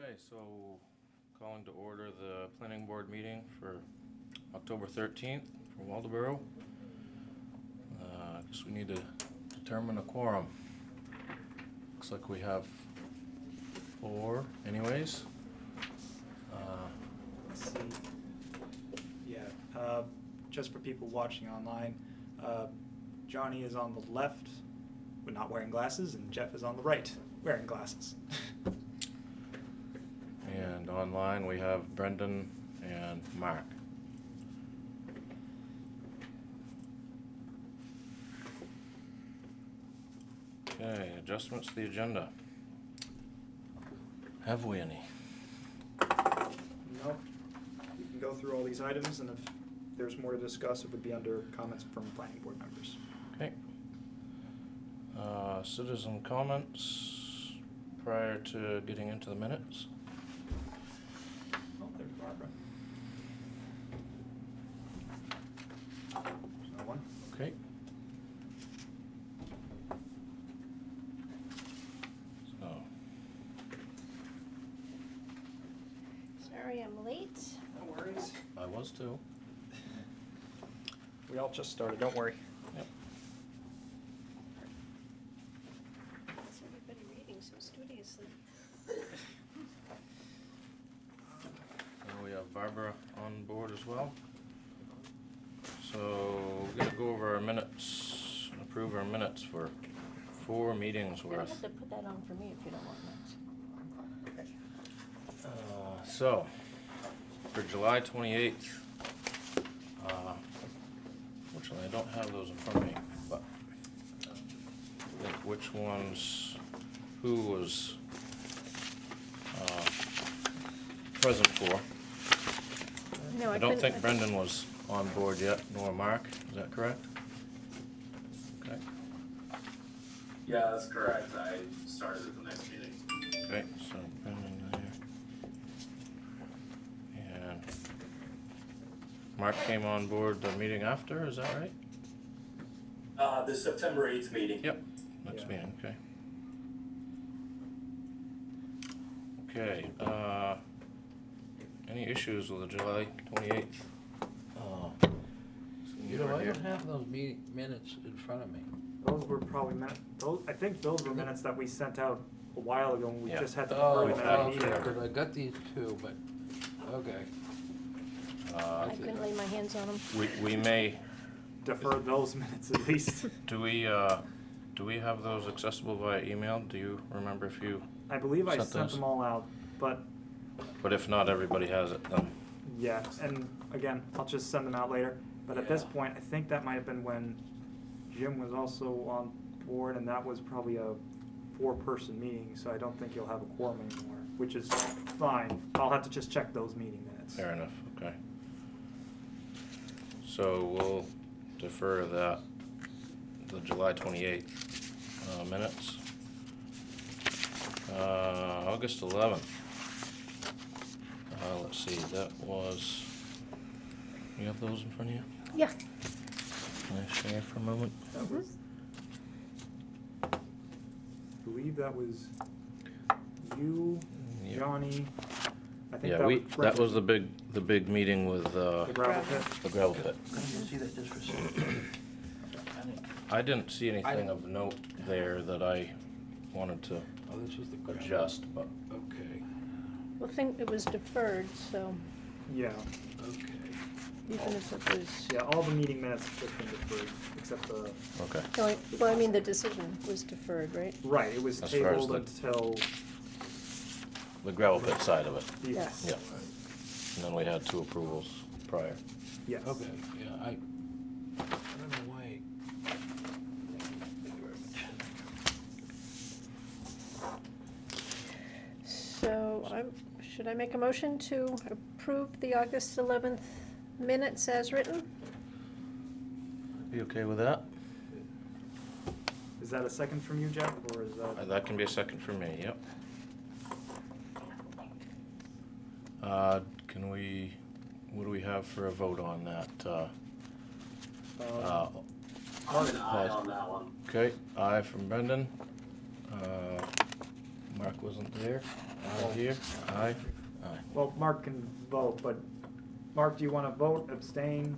Okay, so calling to order the planning board meeting for October 13th for Waldoboro. I guess we need to determine a quorum. Looks like we have 4 anyways. Let's see. Yeah, just for people watching online, Johnny is on the left, but not wearing glasses, and Jeff is on the right, wearing glasses. And online we have Brendan and Mark. Okay, adjustments to the agenda. Have we any? Nope. We can go through all these items, and if there's more to discuss, it would be under comments from planning board members. Okay. Citizen comments prior to getting into the minutes. Oh, there's Barbara. There's no one. Okay. So, Sorry I'm late. No worries. I was too. We all just started, don't worry. Yep. What's everybody reading so studiously? And we have Barbara on board as well. So we're gonna go over our minutes, approve our minutes for 4 meetings You're gonna worth. have to put that on for me if you don't want that. So, for July 28th, fortunately I don't have those in front of me, but I think which ones, who was present for. No, I don't think Brendan was on board yet, nor Mark, is that correct? Okay, Yeah, that's correct. I started at the next meeting. okay, so Brendan there. And Mark came on board the meeting after, is that right? The September 8th meeting. Yep, next Yeah. meeting, okay. Okay, any issues with the July 28th? You know, I don't have those meeting minutes in front of me. Those were probably I think those were minutes that we sent out a while ago when we Yeah. just had to Oh, defer them at a okay, meeting. 'cause I got these two, but, okay. I couldn't lay my hands on them. We may, Defer those minutes at least. do we have those accessible via email? Do you remember if you, I believe I Sent sent those. them all out, but but if not, everybody has it then? yeah, and again, I'll just send them out later. But at this Yeah. point, I think that might have been when Jim was also on board, and that was probably a 4-person meeting, so I don't think you'll have a quorum anymore, which is fine. I'll have to just check those meeting minutes. Fair enough, okay. So we'll defer that, the July 28th minutes. August 11th. Let's see, that was, you have those in front of you? Yeah. Can I share for a moment? That was, I believe that was you, Yep. Johnny. I think Yeah, that was that was Brendan, the big meeting with, the gravel pit. the gravel pit. Can you see that just for a second? I didn't see anything of note there that I wanted to Oh, this is the gravel. adjust, but, Okay, Well, I think it was deferred, so Yeah, okay. even if it was, yeah, all the meeting minutes have been deferred, except the, okay. no, well, I mean, the decision was deferred, right? right, it was As far as tabled until, The gravel pit side of it, yes, yeah. And then we had 2 approvals prior. yes. Okay, yeah, I don't know why. Thank you very much. So should I make a motion to approve the August 11th minutes as written? You okay with that? Is that a second from you, Jeff, or is that? That can be a second for me, yep. Can we, what do we have for a vote on that? I'm an aye on that one. Okay, aye from Brendan. Mark wasn't there. Aye here. Aye. Aye. Well, Mark can vote, but Mark, do you want to vote, abstain?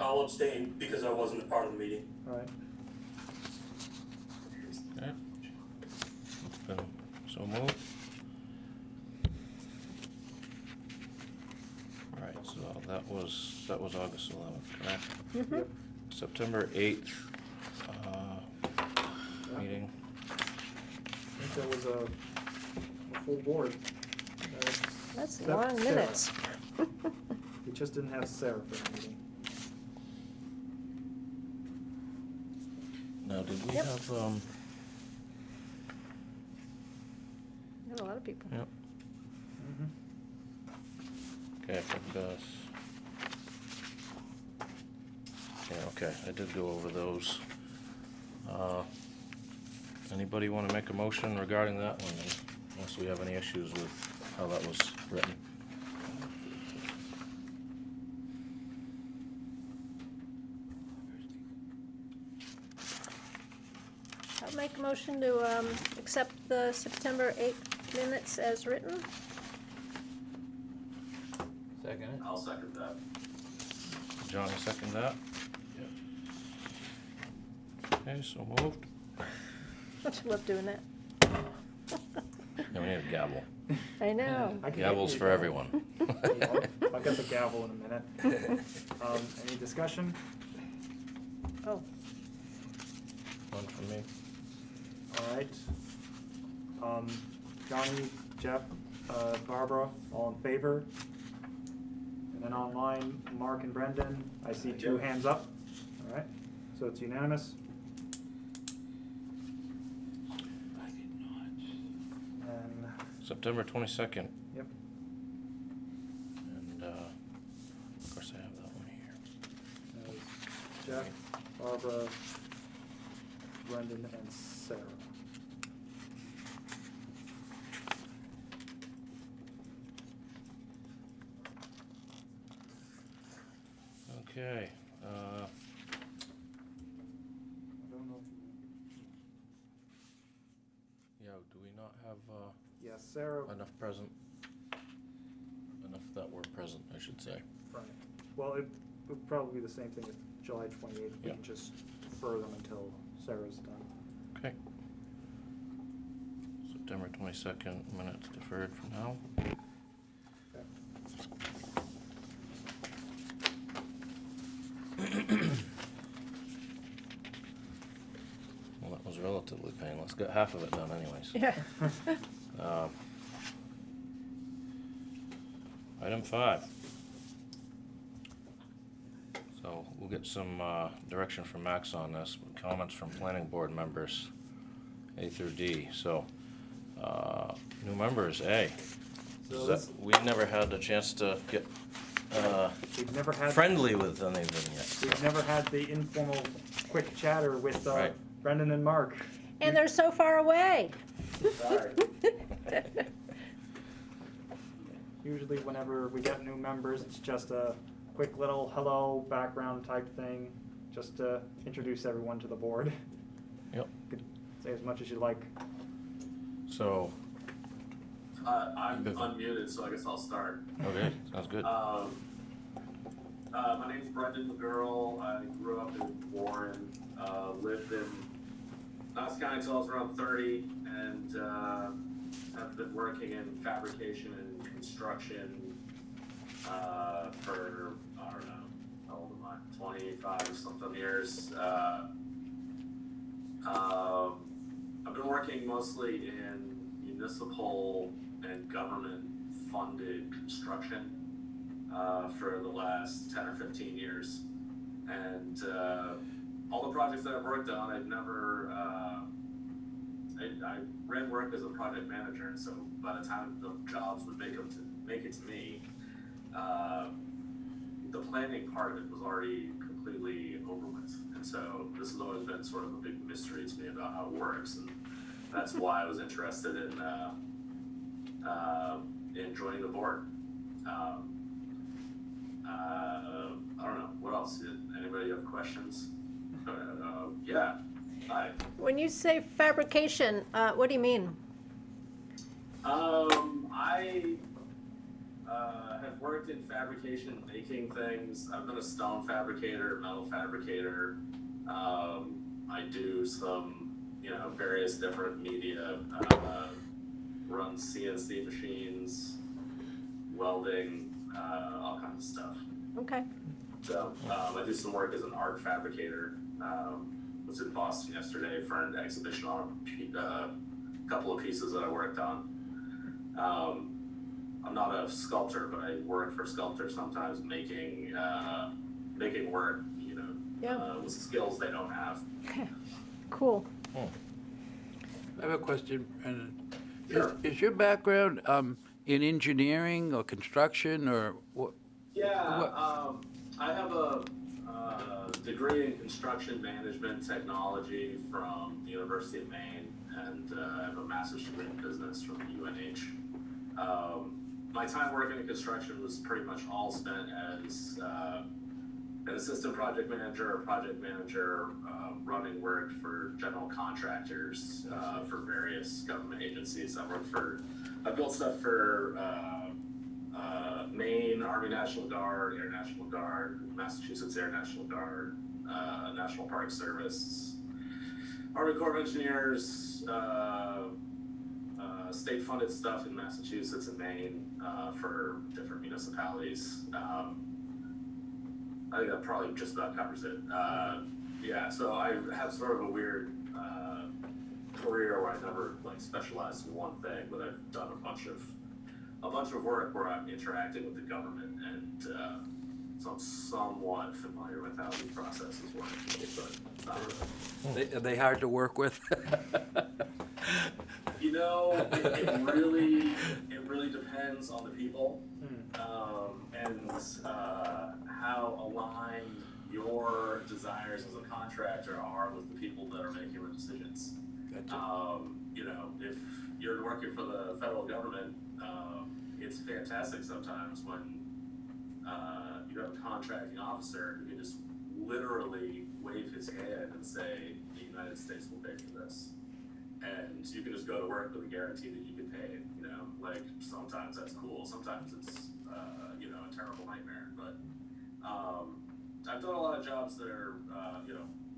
I'll abstain because I wasn't a part of the meeting. All right. Okay. It's been so moved. All right, so that was August 11th, correct? Mm-hmm. Yep. September 8th, Yeah. meeting. I think that was a full board. That's Except long Sarah. minutes. We just didn't have Sarah for the meeting. Now, did we Yep. have, Got a lot of people. yep, Mm-hmm. okay, yeah, okay, I did go over those. Anybody want to make a motion regarding that one, unless we have any issues with how that was written? I'll make a motion to accept the September 8th minutes as written. Second it? I'll second that. Johnny, second that? Okay, so moved. Don't you love doing that? Yeah, we need a gavel. I know. I can get Gavels you a for gavel. everyone. I'll get the gavel in a minute. Any discussion? Oh, One for me. All right. Johnny, Jeff, Barbara, all in favor? And then online, Mark and Brendan, I see two hands up. All right, so it's unanimous. I did not. And, September 22nd, yep, and, of course I have that one here. Jeff, Barbara, Brendan, and Sarah. Okay, I don't know if yeah, do we not have, you, yeah, Sarah, enough present? Enough that were present, I should say. right. Well, it would probably be the same thing as July 28th. We Yeah. can just defer them until Sarah's done. Okay. September 22nd, minutes deferred from now. Okay. Well, that was relatively painless. Got half of it done anyways. yeah. Item 5. So we'll get some direction from Max on this. Comments from planning board members, A through D. So, new members, A. So this- We never had a chance to get We've never had. friendly with any of them yet. We've never had the informal quick chatter with Right. Brendan and Mark. And they're so far away. Sorry. Usually whenever we get new members, it's just a quick little hello background type thing, just to introduce everyone to the board. Yep. Could say as much as you like. So, I'm Good. unmuted, so I guess I'll start. okay, sounds good. My name's Brendan McGurl. I grew up in Warren, lived in Knox County until I was around 30, and I've been working in fabrication and construction for, I don't know, how old am I? 25 or something years. I've been working mostly in municipal and government-funded construction for the last 10 or 15 years. And all the projects that I've worked on, I've never, I ran work as a project manager, and so by the time the jobs would make it to me, the planning part of it was already completely over with. And so this has always been sort of a big mystery to me about how it works, and that's why I was interested in joining the board. I don't know, what else? Anybody have questions? Yeah, hi. When you say fabrication, what do you mean? I have worked in fabrication, making things. I've been a stone fabricator, metal fabricator. I do some, various different media, run CNC machines, welding, all kinds of stuff. Okay. So I do some work as an art fabricator. Was in Boston yesterday for an exhibition on a couple of pieces that I worked on. I'm not a sculptor, but I work for sculptors sometimes, making work, with skills they don't have. Cool. I have a question, Brendan. Sure. Is your background in engineering or construction or what? Yeah, I have a degree in construction management technology from the University of Maine, and I have a master's degree in business from UNH. My time working in construction was pretty much all spent as an assistant project manager or project manager, running work for general contractors for various government agencies. I built stuff for Maine Army National Guard, Air National Guard, Massachusetts Air National Guard, National Park Service, Army Corps of Engineers, state-funded stuff in Massachusetts and Maine for different municipalities. I think that probably just about covers it. So I have sort of a weird career where I never specialized in one thing, but I've done a bunch of work where I'm interacting with the government, and so I'm somewhat familiar with how these processes work, but not really. Are they hard to work with? It really depends on the people, and how aligned your desires as a contractor are with the people that are making the decisions. Gotcha. If you're working for the federal government, it's fantastic sometimes when you have a contracting officer who can just literally wave his hand and say, the United States will pay for this. And you can just go to work with a guarantee that you get paid, sometimes that's cool, sometimes it's, a terrible nightmare. But I've done a lot of jobs that are,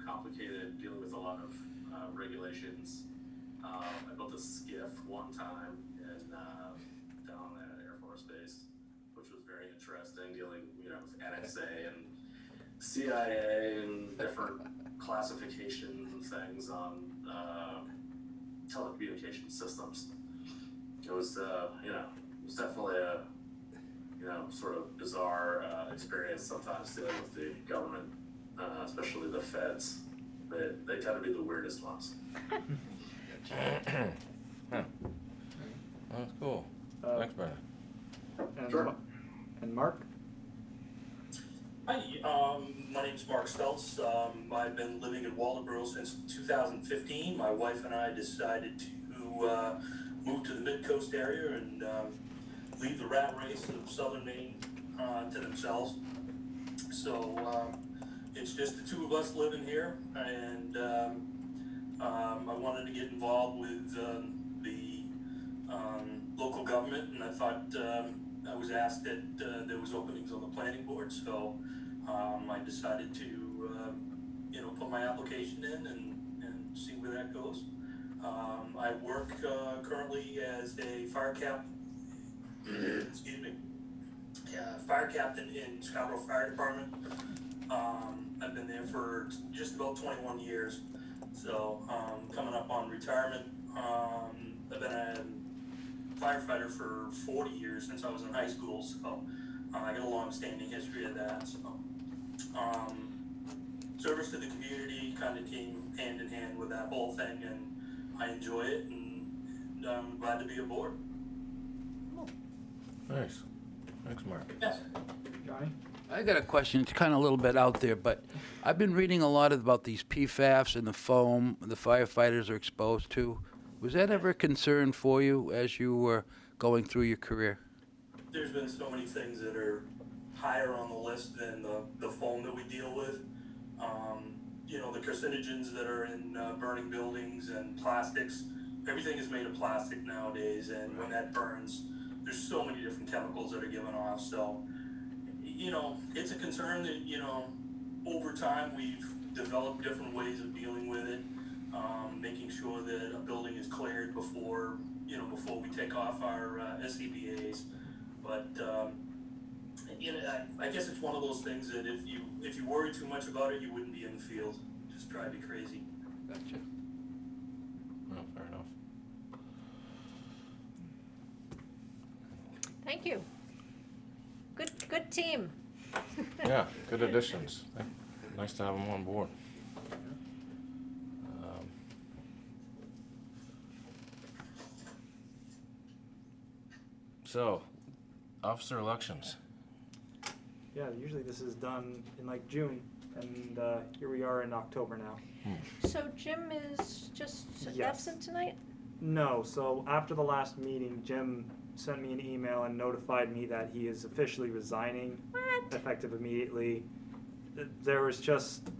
complicated, dealing with a lot of regulations. I built a skiff one time down at Air Force Base, which was very interesting, dealing, with NSA and CIA and different classifications and things on telecommunication systems. It was, it was definitely a, sort of bizarre experience sometimes dealing with the government, especially the feds. They tend to be the weirdest ones. That's cool. Thanks, Brendan. And, Sure. And Mark? Hi, my name's Mark Stelz. I've been living in Waldoboro since 2015. My wife and I decided to move to the mid-coast area and leave the rat race of southern Maine to themselves. So it's just the two of us living here, and I wanted to get involved with the local government, and I thought I was asked that there was openings on the planning board, so I decided to put my application in and see where that goes. I work currently as a fire captain in Scarborough Fire Department. I've been there for just about 21 years, so coming up on retirement. I've been a firefighter for 40 years since I was in high school, so I got a long-standing history of that. So service to the community kind of came hand in hand with that whole thing, and I enjoy it, and I'm glad to be aboard. Nice. Thanks, Mark. Yes. Johnny? I got a question. It's kind of a little bit out there, but I've been reading a lot about these PFAS and the foam the firefighters are exposed to. Was that ever a concern for you as you were going through your career? There's been so many things that are higher on the list than the foam that we deal with. The carcinogens that are in burning buildings and plastics everything is made of plastic nowadays, and when that burns, there's so many different chemicals that are given off. So, it's a concern that, over time we've developed different ways of dealing with it, making sure that a building is cleared before we take off our SCBA's. But I guess it's one of those things that if you worry too much about it, you wouldn't be in the field. Just drive you crazy. Gotcha. Well, fair enough. Thank you. Good team. Yeah, good additions. Nice to have them on board. So, officer elections. Yeah, usually this is done in like June, and here we are in October now. So Jim is just Yes. absent tonight? No, so after the last meeting, Jim sent me an email and notified me that he is officially resigning, What? effective immediately. There was just,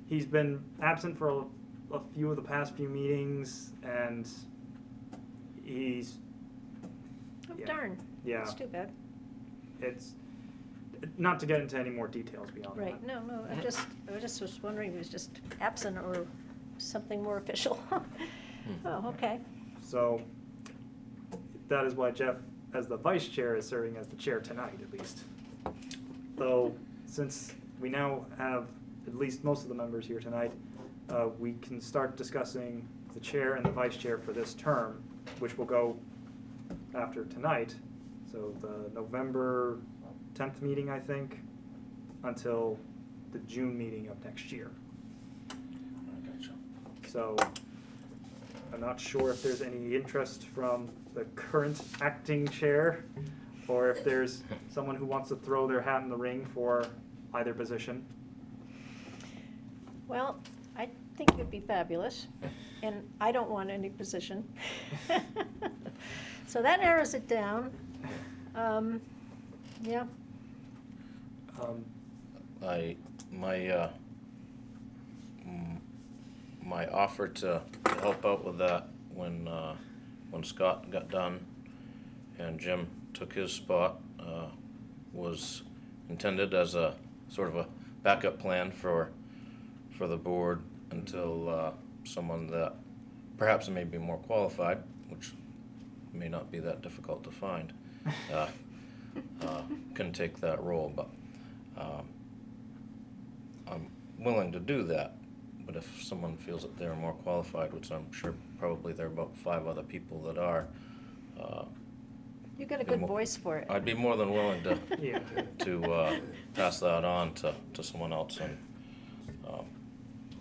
he's been absent for a few of the past few meetings, and he's, Oh, Yeah. darn. yeah, That's too bad. it's, not to get into any more details beyond that. Right, no, I just was wondering if he was just absent or something more official. Oh, okay. So, that is why Jeff, as the vice chair, is serving as the chair tonight, at least. Though, since we now have at least most of the members here tonight, we can start discussing the chair and the vice chair for this term, which will go after tonight. So the November 10th meeting, I think, until the June meeting of next year. I gotcha. So, I'm not sure if there's any interest from the current acting chair, or if there's someone who wants to throw their hat in the ring for either position. Well, I think it would be fabulous, and I don't want any position. So that narrows it down. Yeah, My offer to help out with that when Scott got done and Jim took his spot was intended as a sort of a backup plan for the board until someone that perhaps may be more qualified, which may not be that difficult to find, can take that role. But I'm willing to do that. But if someone feels that they're more qualified, which I'm sure probably there are about 5 other people that are, you got a good voice for it. I'd be more than willing to Yeah. pass that on to someone else. And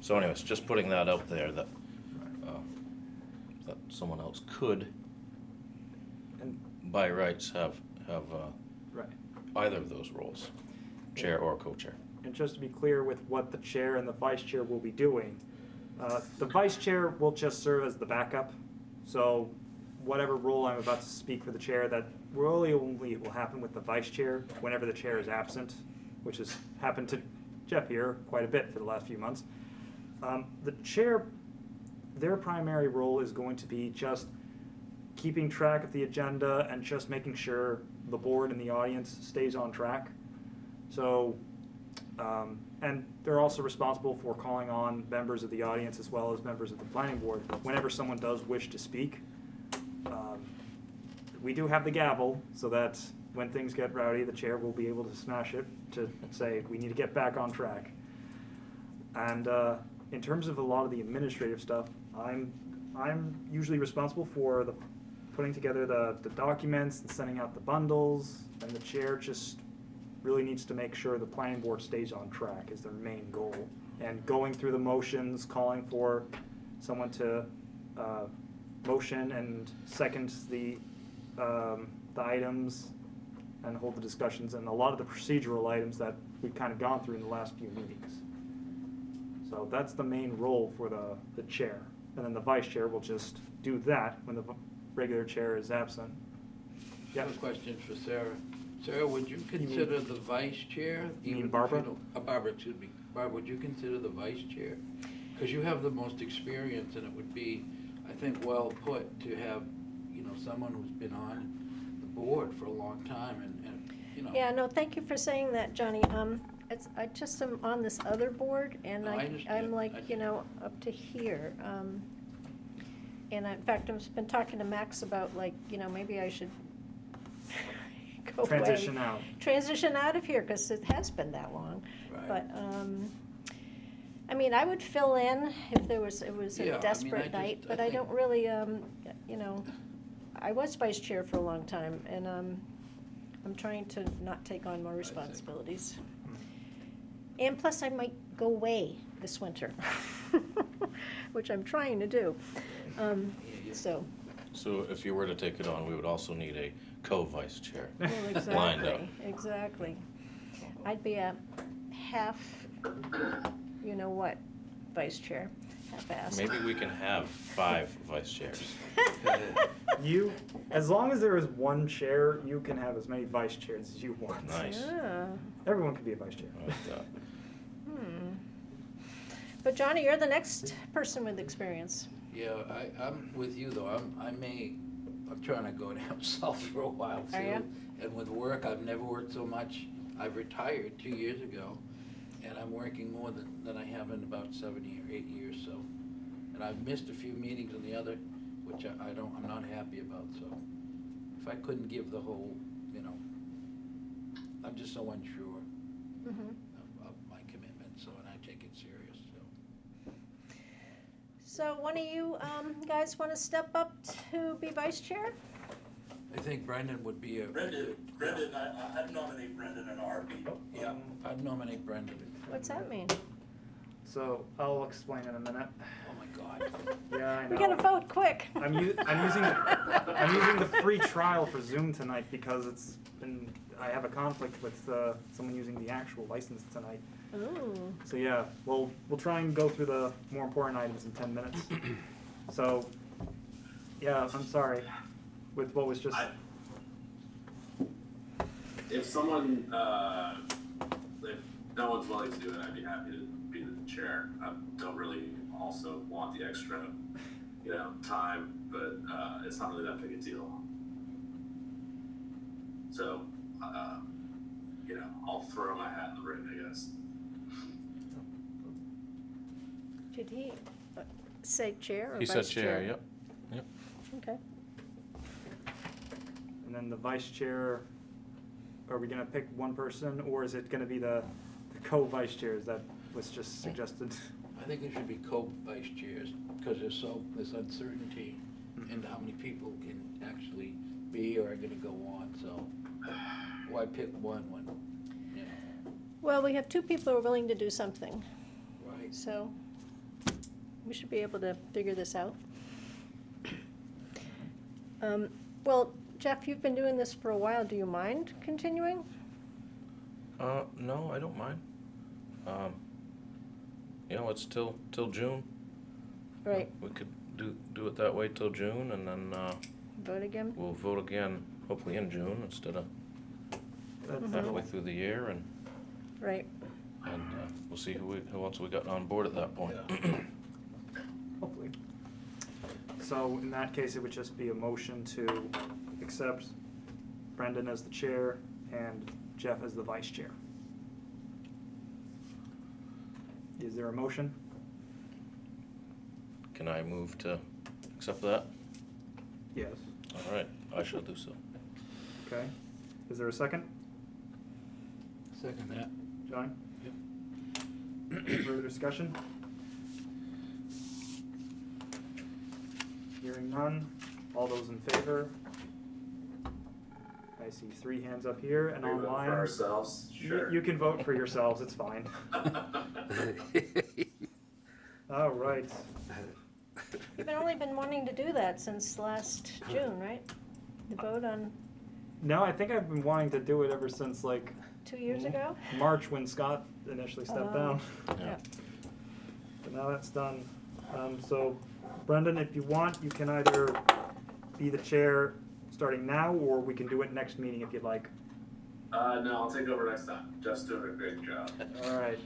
so, anyways, just putting that out there that that someone else could, And, by rights, have right. either of those roles, chair or co-chair. And just to be clear with what the chair and the vice chair will be doing, the vice chair will just serve as the backup. So whatever role I'm about to speak for the chair, that really only will happen with the vice chair whenever the chair is absent, which has happened to Jeff here quite a bit for the last few months. The chair, their primary role is going to be just keeping track of the agenda and just making sure the board and the audience stays on track. So, and they're also responsible for calling on members of the audience as well as members of the planning board whenever someone does wish to speak. We do have the gavel so that when things get rowdy, the chair will be able to smash it to say, we need to get back on track. And in terms of a lot of the administrative stuff, I'm usually responsible for the putting together the documents and sending out the bundles, and the chair just really needs to make sure the planning board stays on track is their main goal. And going through the motions, calling for someone to motion and second the items and hold the discussions, and a lot of the procedural items that we've kind of gone through in the last few meetings. So that's the main role for the chair. And then the vice chair will just do that when the regular chair is absent. I have a question for Sarah. Sarah, would you consider the vice chair? You mean even if Barbara? Barbara, excuse me. Barbara, would you consider the vice chair? Because you have the most experience, and it would be, I think, well put to have, you know, someone who's been on the board for a long time and you know. Yeah, no, thank you for saying that, Johnny. I just am on this other board, and No, I I'm understand. like, you know, up to here. And in fact, I've been talking to Max about, like, you know, maybe I should go away. Transition out. Transition out of here, because it has been that long. Right. But, I mean, I would fill in if it was Yeah, I a mean, desperate I night, just- but I I think- don't really, you know, I was vice chair for a long time, and I'm trying to not take on more see. responsibilities. And plus, I might go away this winter, which I'm trying to do. Yeah. So, So if you were to take it on, we would also need a co-vice chair. well, Lined up. exactly. I'd be a half, you know what, vice chair, half-assed. Maybe we can have 5 vice chairs. You, as long as there is one chair, you can have as many vice chairs as you want. Nice. Yeah. Everyone can be a vice chair. I like that. But Johnny, you're the next person with experience. Yeah, I'm with you though. I'm trying to go down south for a while too. Are ya? And with work, I've never worked so much. I've retired 2 years ago, and I'm working more than I have in about 7 or 8 years. So, and I've missed a few meetings on the other, which I'm not happy about. So, if I couldn't give the whole, you know, I'm just so unsure Mhm. of my commitment. So, and I take it serious. So. So one of you guys want to step up to be vice chair? I think Brendan would be a. Brendan, I'd nominate Brendan in a heartbeat. Yeah, I'd nominate Brendan. What's that mean? So I'll explain in a minute. Oh my God. Yeah, I know. We gotta vote quick. I'm using the free trial for Zoom tonight because I have a conflict with someone using the actual license tonight. Ooh. So yeah, we'll try and go through the more important items in 10 minutes. So, yeah, I'm sorry with what was just. If someone, if no one's willing to do it, I'd be happy to be the chair. I don't really also want the extra, you know, time, but it's not really that big a deal. So, you know, I'll throw my hat in the ring, I guess. Did he say chair or He vice said chair, yep. Okay. And then the vice chair, are we gonna pick one person or is it gonna be the co-vice chairs that was just suggested? I think it should be co-vice chairs, because there's uncertainty in how many people can actually be or are gonna go on, so why pick one when, you know, Well, we have 2 people who are willing to do something, right? so we should be able to figure this out. Well, Jeff, you've been doing this for a while. Do you mind continuing? No, I don't mind. You know, it's till June. Right, We could do it that way till June, and then vote again? we'll vote again, hopefully in June instead of That's halfway through the year, and Right. we'll see who else we got on board at that point. Hopefully. So in that case, it would just be a motion to accept Brendan as the chair and Jeff as the vice chair. Is there a motion? Can I move to accept that? Yes. All right, I shall do so. Okay. Is there a second? Second that. John? Yep. Any further discussion? Hearing none. All those in favor? I see 3 hands up here and We vote online. for ourselves, sure. You can vote for yourselves, it's fine. All right. You've only been wanting to do that since last June, right? The vote on No, I think I've been wanting to do it ever since like 2 years ago? March when Scott initially stepped down. Yeah. But now that's done. So Brendan, if you want, you can either be the chair starting now, or we can do it next meeting if you'd like. No, I'll take over next time. Jeff's doing a great job. All right.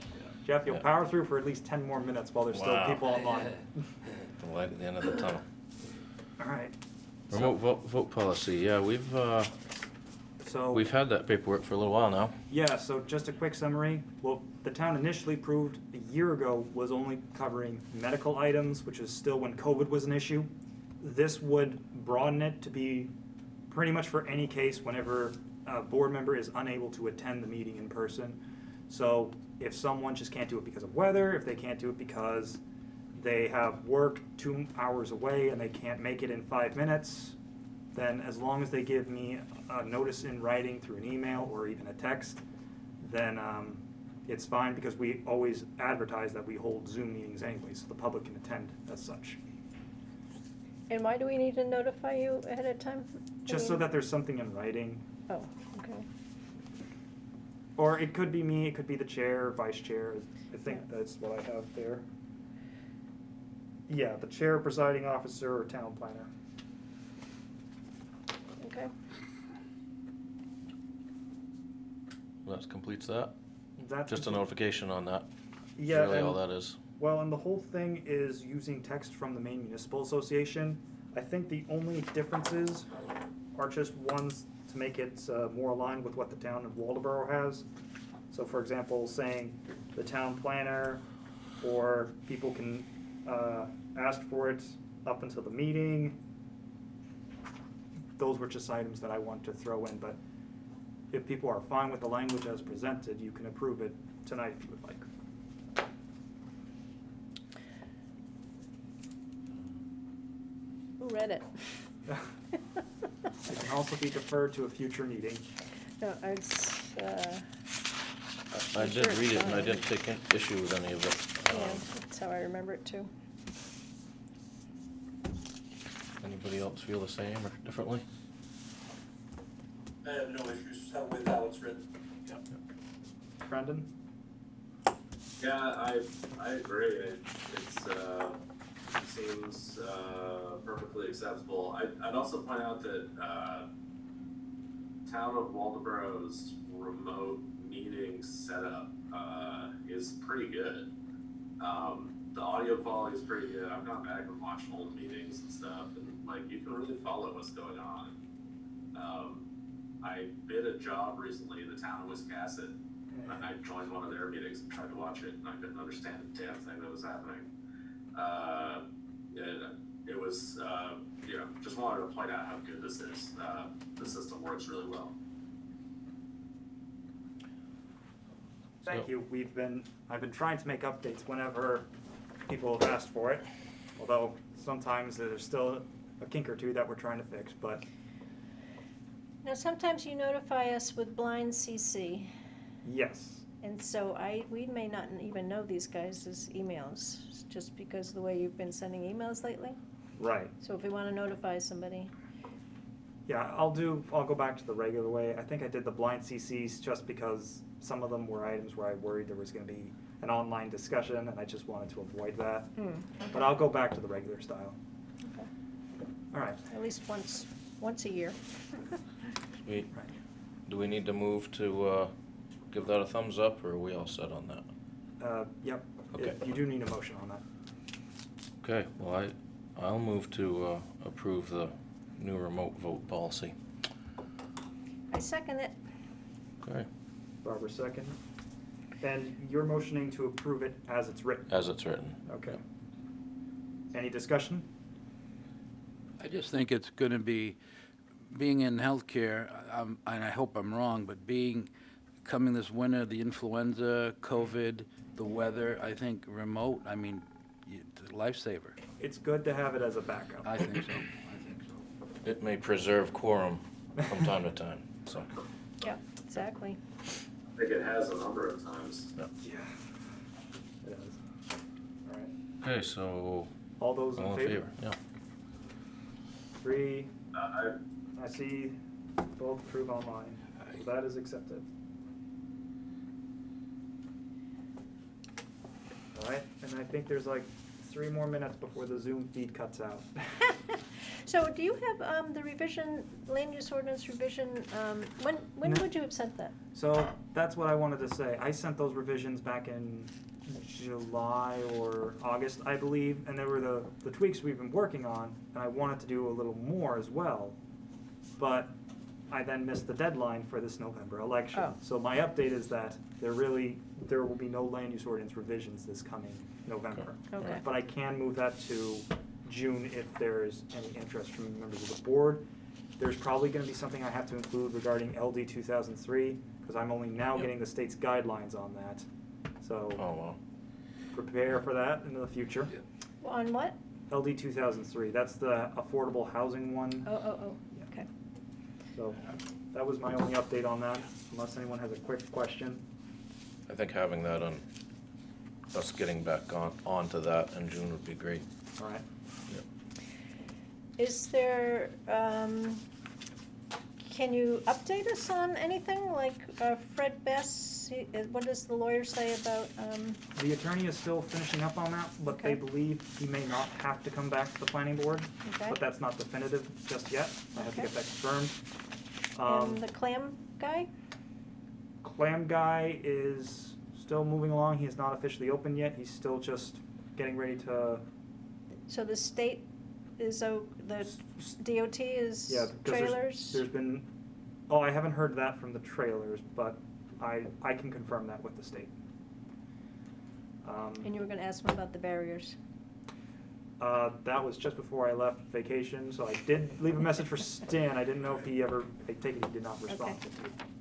Jeff, you'll Yeah. power through for at least 10 more minutes while there's still Wow. people online. The light at the end of the tunnel. All right. Remote vote policy, yeah, we've had that paperwork for a little while now. Yeah, so just a quick summary. Well, the town initially approved a year ago was only covering medical items, which is still when COVID was an issue. This would broaden it to be pretty much for any case whenever a board member is unable to attend the meeting in person. So if someone just can't do it because of weather, if they can't do it because they have work 2 hours away and they can't make it in 5 minutes, then as long as they give me a notice in writing through an email or even a text, then it's fine, because we always advertise that we hold Zoom meetings anyway, so the public can attend as such. And why do we need to notify you ahead of time? I Just so mean- that there's something in writing. Oh, okay. Or it could be me, it could be the chair, vice chair. I think that's what I have there. Yeah, the chair, presiding officer, or town planner. Okay. That completes that. That's Just a notification on that. Yeah, Really all and- that is. Well, and the whole thing is using text from the Maine Municipal Association. I think the only differences are just ones to make it more aligned with what the town of Waldeboro has. So for example, saying the town planner, or people can ask for it up until the meeting. Those were just items that I want to throw in, but if people are fine with the language as presented, you can approve it tonight if you would like. Who read it? It can also be deferred to a future meeting. No, it's, I did Sure, read it and I fine. didn't take issue with any of it. yeah, that's how I remember it too. Anybody else feel the same or differently? I have no issues with how it's written. Brendan? Yeah, I agree. It seems perfectly acceptable. I'd also point out that town of Waldeboro's remote meeting setup is pretty good. The audio quality is pretty good. I've gone back and watched old meetings and stuff, and like you can really follow what's going on. I bid a job recently in the town of Wiscasset, and I joined one of their meetings and tried to watch it, and I couldn't understand a damn thing that was happening. It was, just wanted to point out how good this is. The system works really well. Thank So- you. I've been trying to make updates whenever people have asked for it, although sometimes there's still a kink or two that we're trying to fix, but Now, sometimes you notify us with blind CC, yes. and so we may not even know these guys' emails, just because of the way you've been sending emails lately. Right. So if we wanna notify somebody, Yeah, I'll go back to the regular way. I think I did the blind CCs just because some of them were items where I worried there was gonna be an online discussion, and I just wanted to avoid that. But I'll go back to the regular style. okay. All right. At least once a year. Sweet. Right. Do we need to move to give that a thumbs up, or are we all set on that? Yep. Okay. You do need a motion on that. Okay, well, I'll move to approve the new remote vote policy. I second it. Okay, Barbara, second. And you're motioning to approve it as it's written? as it's written. Okay. Any discussion? I just think it's going to be, being in healthcare, and I hope I'm wrong, but coming this winter, the influenza, COVID, the weather, I think remote, it's a lifesaver. It's good to have it as a backup. I think so. It may preserve quorum from time to time, so. Yeah, exactly. I think it has a number of times. Yeah. It is. All right. Okay, so, All those in all in favor? favor, yeah. 3, I I see both approve online. So that is accepted. All right, and I think there's like 3 more minutes before the Zoom feed cuts out. So do you have the revision, land use ordinance revision, when No. would you have sent that? So that's what I wanted to say. I sent those revisions back in July or August, I believe, and there were the tweaks we've been working on, and I wanted to do a little more as well. But I then missed the deadline for this November election. Oh. So my update is that there will be no land use ordinance revisions this coming November. Okay. But I can move that to June if there's any interest from members of the board. There's probably gonna be something I have to include regarding LD 2003, because I'm only now getting the state's guidelines on that. So Oh, wow. prepare for that in the future. On what? LD 2003, that's the affordable housing one. Oh, okay. So that was my only update on that, unless anyone has a quick question. I think having that on, us getting back onto that in June would be great. All right. Is there, can you update us on anything, like Fred Bess, what does the lawyer say about, The attorney is still finishing up on that, but they Okay. believe he may not have to come back to the planning board. Okay. But that's not definitive just yet. I have to Okay. get that confirmed. and the clam guy? Clam guy is still moving along. He is not officially open yet. He's still just getting ready to, So the state is, the DOT is yeah, because trailers? there's been, oh, I haven't heard that from the trailers, but I can confirm that with the state. And you were gonna ask him about the barriers. That was just before I left vacation, so I did leave a message for Stan. I didn't know if he ever, I take it he did not respond to it.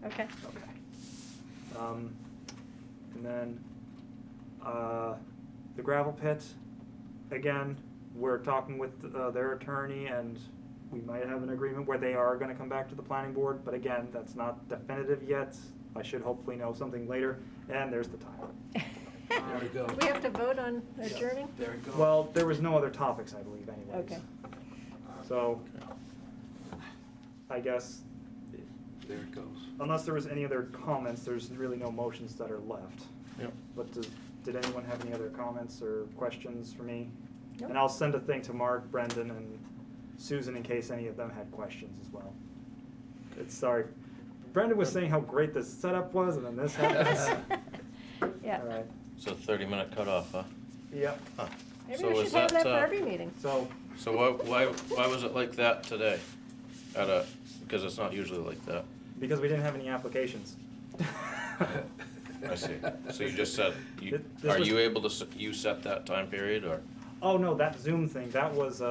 Okay. Okay. And then, the gravel pit, again, we're talking with, their attorney, and we might have an agreement where they are gonna come back to the planning board, but again, that's not definitive yet. I should hopefully know something later, and there's the time. There we go. We have to vote on adjourning? There it goes. Well, there was no other topics, I believe, anyways. Okay. So, I guess, There it goes. unless there was any other comments, there's really no motions that are left. Yep. But did anyone have any other comments or questions for me? Nope. And I'll send a thing to Mark, Brendan, and Susan in case any of them had questions as well. Sorry. Brendan was saying how great this setup was, and then this happens. Yeah. All right. It's a 30-minute cutoff, huh? Yep. Huh. Maybe So we is should have that for uh, every meeting. So, So why was it like that today? Because it's not usually like that. because we didn't have any applications. I see. So you just said, This are was- you able to, you set that time period, or? Oh, no, that Zoom thing, that was,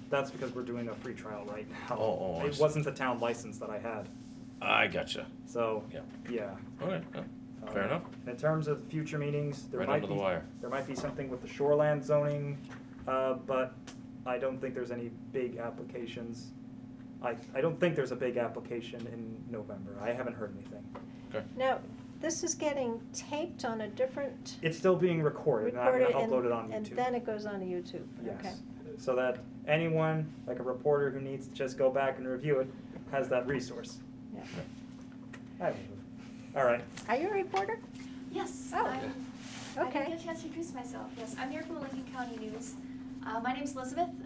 that's because we're doing a free trial right now. Oh, I It see. wasn't the town license that I had, I gotcha. so, Yeah. yeah. Okay, yeah. Fair enough. In terms of future meetings, there Right might under be. the wire. There might be something with the shoreland zoning, but I don't think there's any big applications. I don't think there's a big application in November. I haven't heard anything. Okay. Now, this is getting taped on a different, It's still being recorded, and I'm recorded, gonna upload it on YouTube. and then it goes on to YouTube, okay. Yes, so that anyone, like a reporter who needs to just go back and review it, has that resource. Yeah. All right, Are you a reporter? Yes, Oh, I okay. didn't get a chance to introduce myself. Yes, I'm here from the Lincoln County News. My name's Elizabeth,